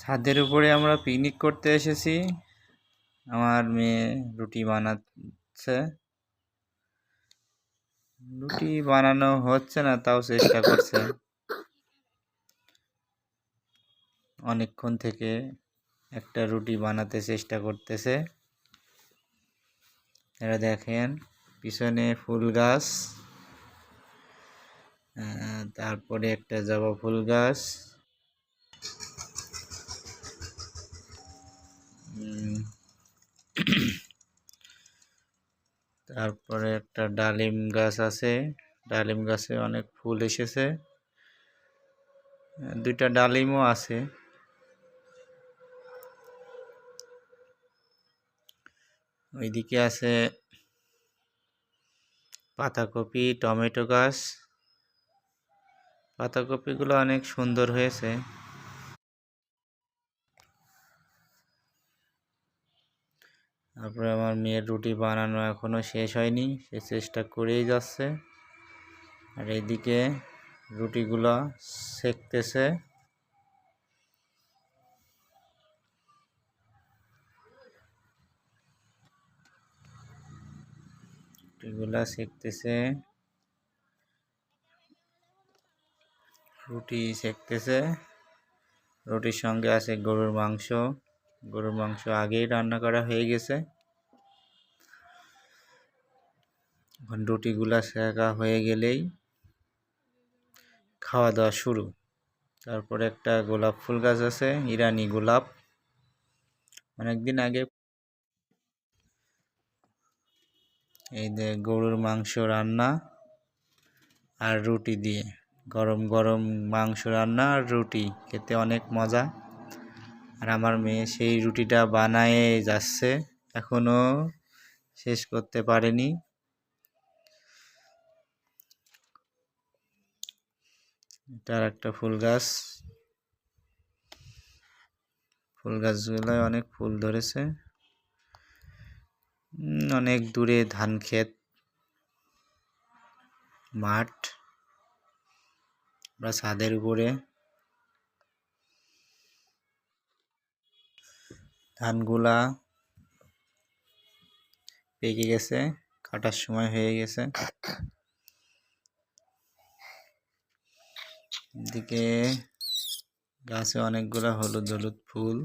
ছাদের উপরে আমরা পিকনিক করতে এসেছি। আমার মেয়ে রুটি বানাচ্ছে। রুটি বানানো হচ্ছে না, তাও চেষ্টা করছে। অনেকক্ষণ থেকে একটা রুটি বানাতে চেষ্টা করতেছে। এরা দেখেন পিছনে ফুল গাছ, তারপরে একটা জবা ফুল গাছ, তারপরে একটা ডালিম গাছ আছে। ডালিম গাছে অনেক ফুল এসেছে, দুইটা ডালিমও আছে। ওইদিকে আছে পাতাকপি, টমেটো গাছ। পাতাকপিগুলো অনেক সুন্দর হয়েছে। তারপরে আমার মেয়ের রুটি বানানো এখনো শেষ হয়নি, সে চেষ্টা করেই যাচ্ছে। আর এইদিকে রুটিগুলো সেকতেছে। রুটিগুলা সেকতেছে, রুটি সেকতেছে। রুটির সঙ্গে আছে গরুর মাংস। গরুর মাংস আগেই রান্না করা হয়ে গেছে। এখন রুটিগুলা সেকা হয়ে গেলেই খাওয়া দাওয়া শুরু। তারপরে একটা গোলাপ ফুল গাছ আছে, ইরানি গোলাপ। অনেকদিন আগে এই যে গরুর মাংস রান্না আর রুটি দিয়ে, গরম গরম মাংস রান্না আর রুটি খেতে অনেক মজা। আর আমার মেয়ে সেই রুটিটা বানায়ে যাচ্ছে, এখনো শেষ করতে পারেনি। এটার একটা ফুল গাছ, ফুল গাছগুলোয় অনেক ফুল ধরেছে। অনেক দূরে ধান ক্ষেত, মাঠ। আমরা ছাদের উপরে, ধানগুলা পেকে গেছে, কাটার সময় হয়ে গেছে। এদিকে গাছে অনেকগুলা হলুদ হলুদ ফুল।